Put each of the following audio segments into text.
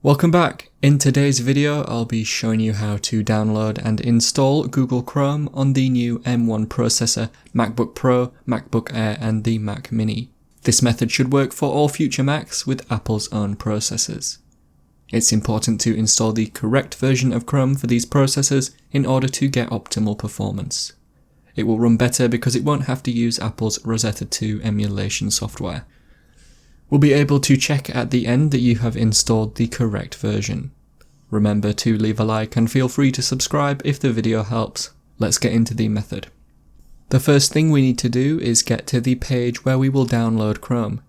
Welcome back. In today's video, I'll be showing you how to download and install Google Chrome on the new M1 processor, MacBook Pro, MacBook Air and the Mac Mini. This method should work for all future Macs with Apple's own processors. It's important to install the correct version of Chrome for these processors in order to get optimal performance. It will run better because it won't have to use Apple's Rosetta 2 emulation software. We'll be able to check at the end that you have installed the correct version. Remember to leave a like and feel free to subscribe if the video helps. Let's get into the method. The first thing we need to do is get to the page where we will download Chrome.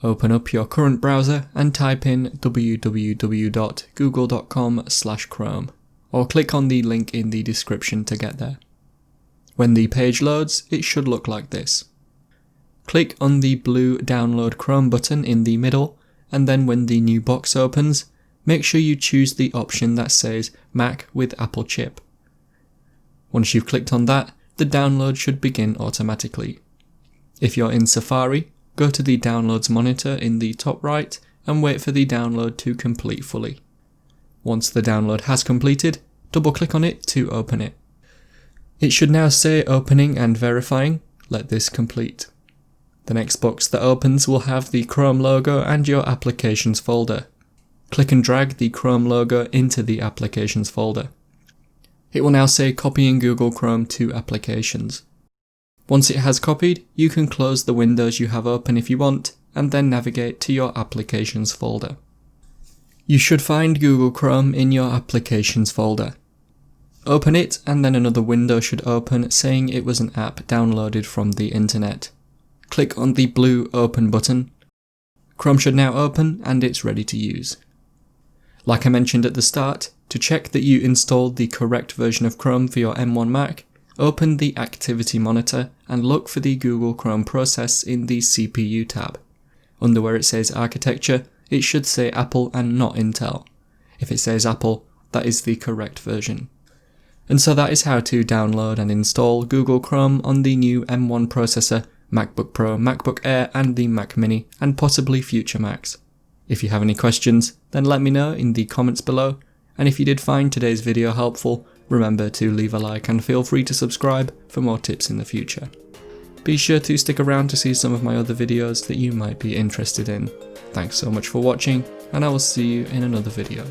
Open up your current browser and type in www.google.com/Chrome, or click on the link in the description to get there. When the page loads, it should look like this. Click on the blue Download Chrome button in the middle, and then when the new box opens, make sure you choose the option that says Mac with Apple chip. Once you've clicked on that, the download should begin automatically. If you're in Safari, go to the Downloads monitor in the top right and wait for the download to complete fully. Once the download has completed, double-click on it to open it. It should now say Opening and Verifying. Let this complete. The next box that opens will have the Chrome logo and your Applications folder. Click and drag the Chrome logo into the Applications folder. It will now say Copying Google Chrome to Applications. Once it has copied, you can close the windows you have open if you want, and then navigate to your Applications folder. You should find Google Chrome in your Applications folder. Open it, and then another window should open saying it was an app downloaded from the internet. Click on the blue Open button. Chrome should now open and it's ready to use. Like I mentioned at the start, to check that you installed the correct version of Chrome for your M1 Mac, open the Activity Monitor and look for the Google Chrome process in the CPU tab. Under where it says Architecture, it should say Apple and not Intel. If it says Apple, that is the correct version. And so that is how to download and install Google Chrome on the new M1 processor, MacBook Pro, MacBook Air and the Mac Mini, and possibly future Macs. If you have any questions, then let me know in the comments below, and if you did find today's video helpful, remember to leave a like and feel free to subscribe for more tips in the future. Be sure to stick around to see some of my other videos that you might be interested in. Thanks so much for watching, and I will see you in another video.